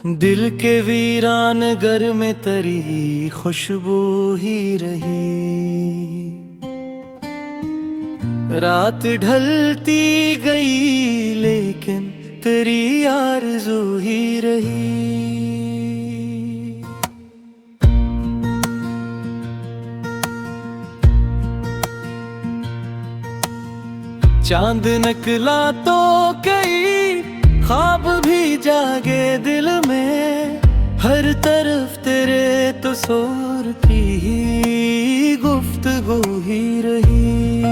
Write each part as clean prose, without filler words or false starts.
दिल के वीरान घर में तेरी खुशबू ही रही। रात ढलती गई लेकिन तेरी आरज़ू ही रही। चांद निकला तो कई ख्वाब भी जागे दिल में, हर तरफ तेरे तो शोर की ही गुफ्तगू ही रही।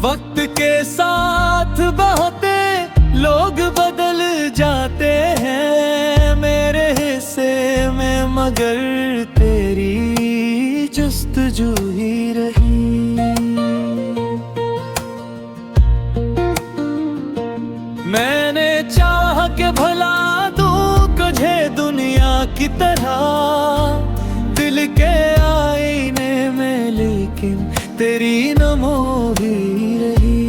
वक्त के साथ बहुते लोग बदल जाते हैं मेरे हिस्से में, मगर तेरी जुस्तजू ही रही। मैंने चाह के भला दूं तुझे दुनिया की तरह दिल के आईने में, लेकिन तेरी नमो ही रही।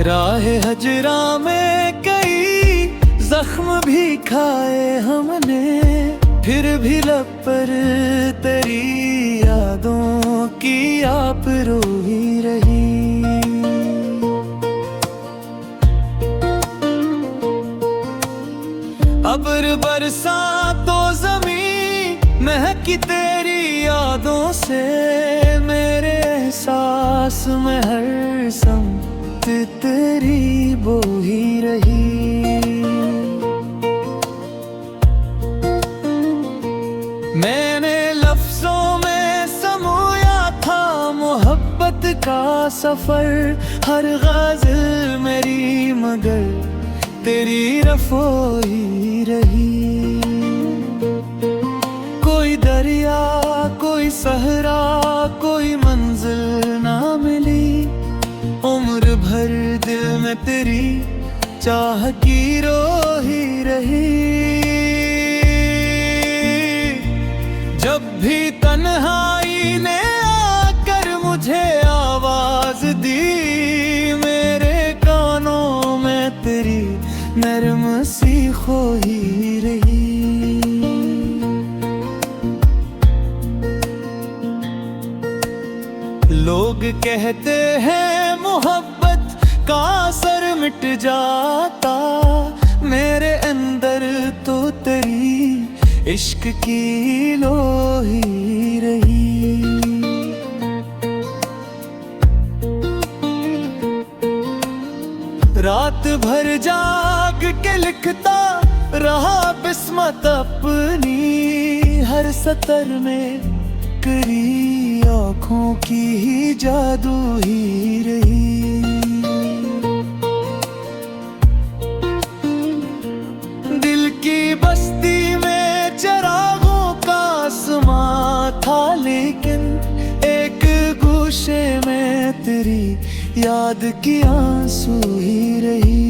राह हजरा में कई जख्म भी खाए हमने, फिर भी लब पर तेरी यादों की आप रो ही रही। अब्र बरसा तो ज़मीं महकी तेरी यादों से, मेरे एहसास में हर समत तेरी बो ही रही। मैंने लफ्जों में समोया था मोहब्बत का सफर, हर ग़ज़ल मेरी मगर तेरी रफ़ो ही रही। कोई दरिया कोई सहरा कोई मंजिल ना मिली, उम्र भर दिल में तेरी चाह की रो ही रही। जब भी तन्हाई ने आकर मुझे आवाज दी, मेरे कानों में तेरी नरम सी खो ही रही। लोग कहते हैं मोहब्बत का असर मिट जाता, मेरे अंदर तो तेरी इश्क की लो ही रही। रात भर जाग के लिखता रहा किस्मत अपनी, हर सतर में करी आँखों की ही जादू ही रही। दिल की बस्ती में चरागों का आसमां था, लेकिन एक गोशे में तेरी याद की आंसू ही रही।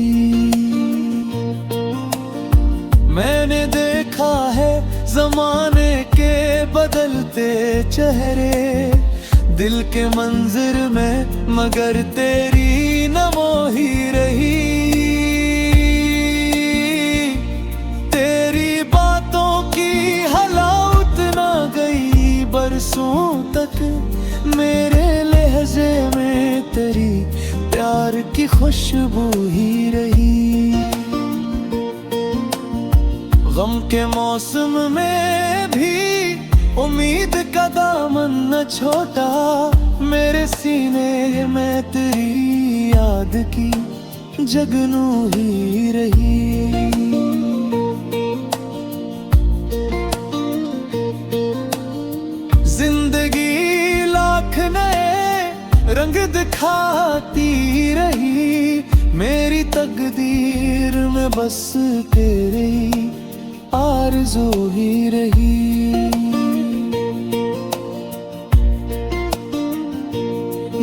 मैंने देखा है ज़माने के बदलते चेहरे दिल के मंज़िर में, मगर तेरी नमो ही रही। बरसों तक मेरे लहजे में तेरी प्यार की खुशबू ही रही। गम के मौसम में भी उम्मीद का दामन न छोटा, मेरे सीने में तेरी याद की जगनू ही रही। जिंदगी लाख नए रंग दिखाती रही, मेरी तकदीर में बस तेरी आरज़ू ही रही।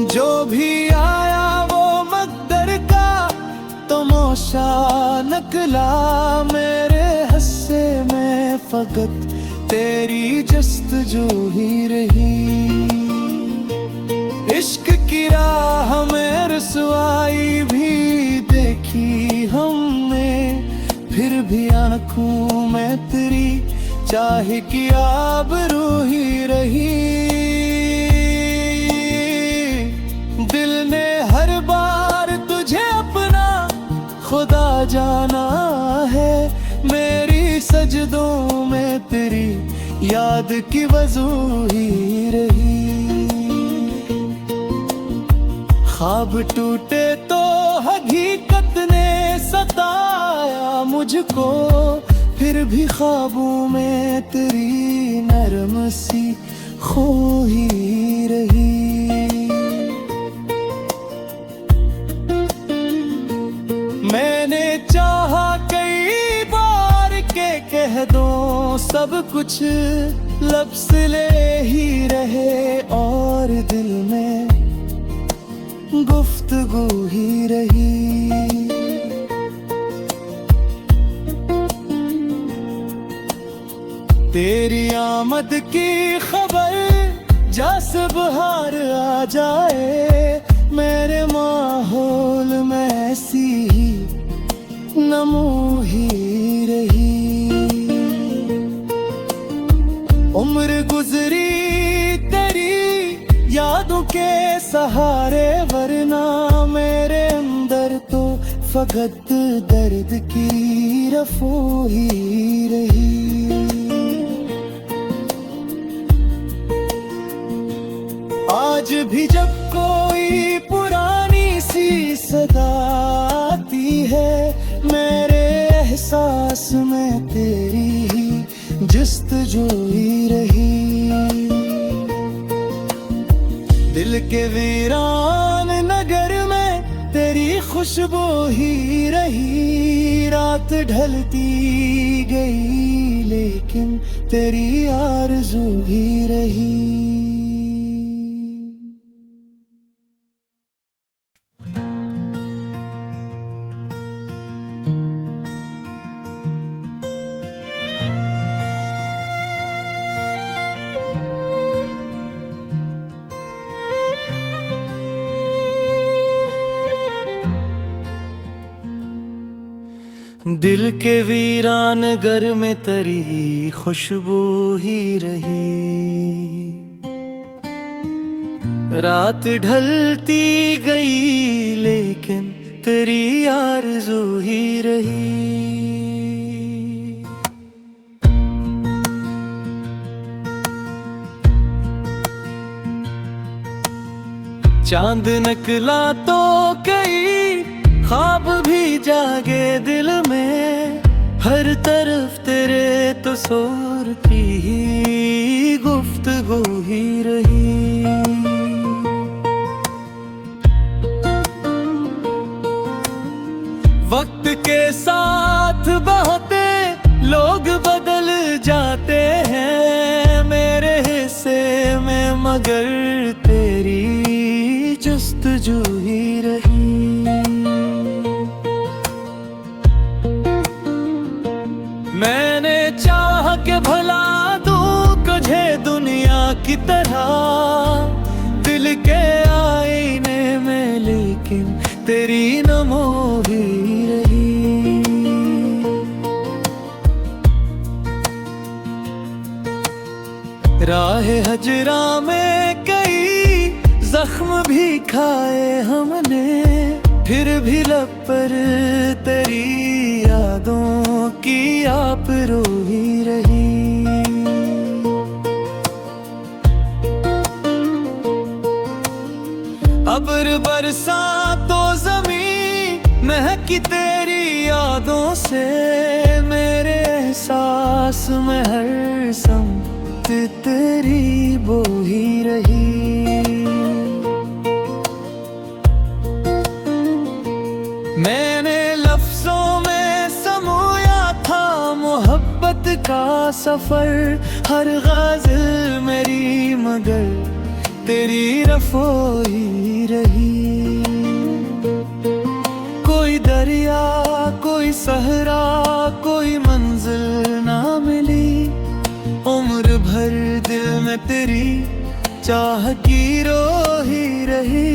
जो भी आया वो मक़दर का तमाशा नकला, मेरे हिस्से में फकत तेरी जस्तजू ही रही। इश्क की राह में रुसवाई भी देखी हमने, फिर भी आंखों में तेरी चाह की आबरू ही रही। दिल ने हर बार तुझे अपना खुदा जाना है, मेरी सजदों में तेरी याद की वजू ही रही। ख्वाब टूटे तो हकीकत ने सताया मुझको, फिर भी ख्वाबों में तेरी नरम सी खो ही रही। मैंने चाहा कई बार के कह दो सब कुछ, लब से ले ही रहे और दिल में गुफ्तगू ही रही। तेरी आमद की खबर जैसे बहार आ जाए, मेरे माहौल में ऐसी ही नमो ही रही। उम्र गुजरी तेरी यादों के सहारे, वरना मेरे अंदर तो फकत दर्द की रफो ही रही। आज भी जब कोई पुरानी सी सदा आती है, मेरे एहसास में तेरी ही जस्तजू ही रही। दिल के वीरान नगर में तेरी खुशबू ही रही। रात ढलती गई लेकिन तेरी आरज़ू ही रही। दिल के वीरान घर में तेरी खुशबू ही रही। रात ढलती गई लेकिन तेरी आरज़ू ही रही। चांद निकला तो कई ख्वाब भी जागे दिल में, हर तरफ तेरे तो शोर की ही गुफ्तगू ही रही। वक्त के साथ बहते लोग बदल जाते हैं, मेरे हिस्से में मगर तेरी जस्तजू ही रही। मैंने चाह के भला दूं तुझे दुनिया की तरह, दिल के आईने में लेकिन तेरी नमो ही रही। राह हजरा में कई जख्म भी खाए हमने, फिर भी लब पर तेरी यादों की आप रो ही रही। अब्र बरसा तो ज़मीं महकी तेरी यादों से, मेरे एहसास में हर समत तेरी बो ही रही। मैंने लफ्जों में समोया था मोहब्बत का सफर, हर गाज़िल मेरी मगर तेरी रफ़ो ही रही। कोई दरिया कोई सहरा कोई मंजिल ना मिली, में तेरी चाह की रो ही रही।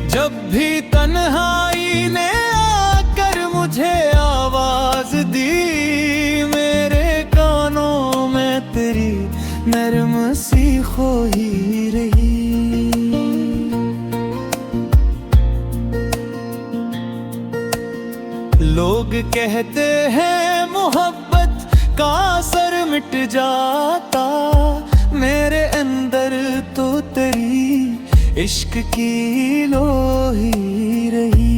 जब भी तन्हाई ने आकर मुझे आवाज दी, मेरे कानों में तेरी नरम सी खो ही रही। लोग कहते हैं मोहब्बत का असर मिट जाता, मेरे अंदर तो तेरी इश्क की लो ही रही।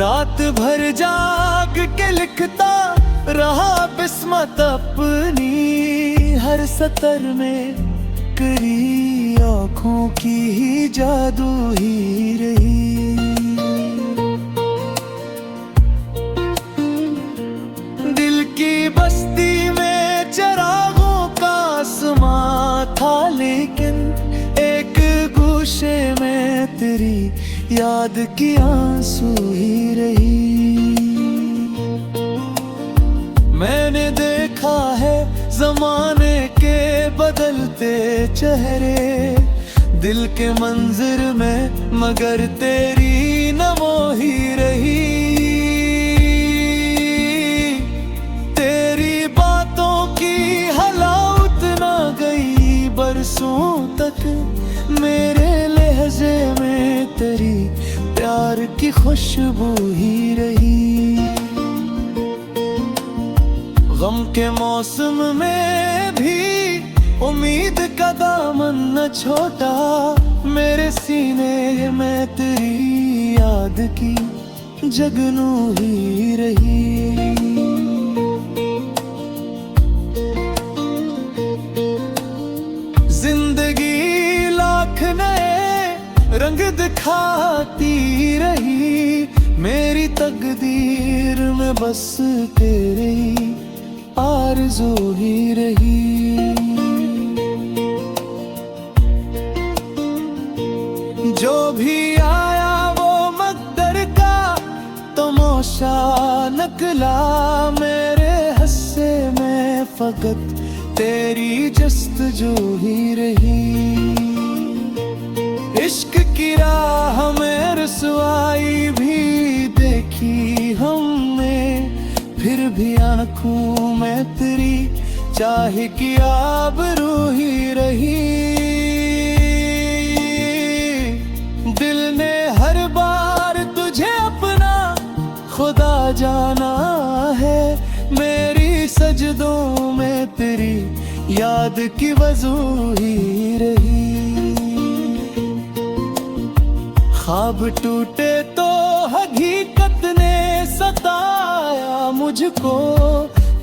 रात भर जाग के लिखता रहा किस्मत अपनी, हर सतर में करी आँखों की ही जादू ही रही। दिल की बस्ती में चरागों का आसमां था, लेकिन एक गोशे में तेरी याद की आंसू ही रही। मैंने देखा है ज़माने के बदलते चेहरे दिल के मंजिर में, मगर तेरी नमो ही रही। तेरी बातों की हलावत ना गई बरसों तक, मेरे लहजे में तेरी प्यार की खुशबू ही रही। गम के मौसम में भी उम्मीद का दामन न छोटा, मेरे सीने में तेरी याद की जगनू ही रही। जिंदगी लाख नए रंग दिखाती रही, मेरी तकदीर में बस तेरी आरज़ू ही रही। जो भी आया वो मकदर का तमाशा नकला, मेरे हिस्से में फकत तेरी जस्तजू ही रही। इश्क की राह में रसवाई भी देखी हमने, फिर भी आँखों में तेरी चाह की आबरू ही रही। दिल ने हर बार तुझे अपना खुदा जाना है, मेरी सजदों में तेरी याद की वजू ही रही। ख्वाब टूटे तो हकीकत ने सताया मुझको,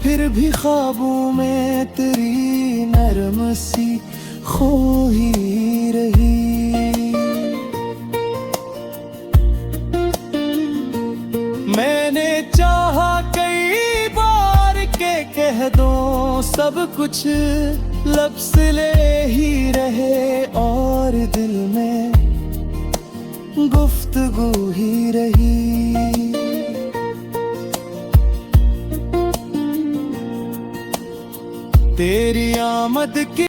फिर भी ख्वाबों में तेरी नरम सी खो ही रही। मैंने चाहा कई बार के कह दूं सब कुछ, लब से ले ही रहे और दिल में गुफ्तगू ही रही। तेरी आमद की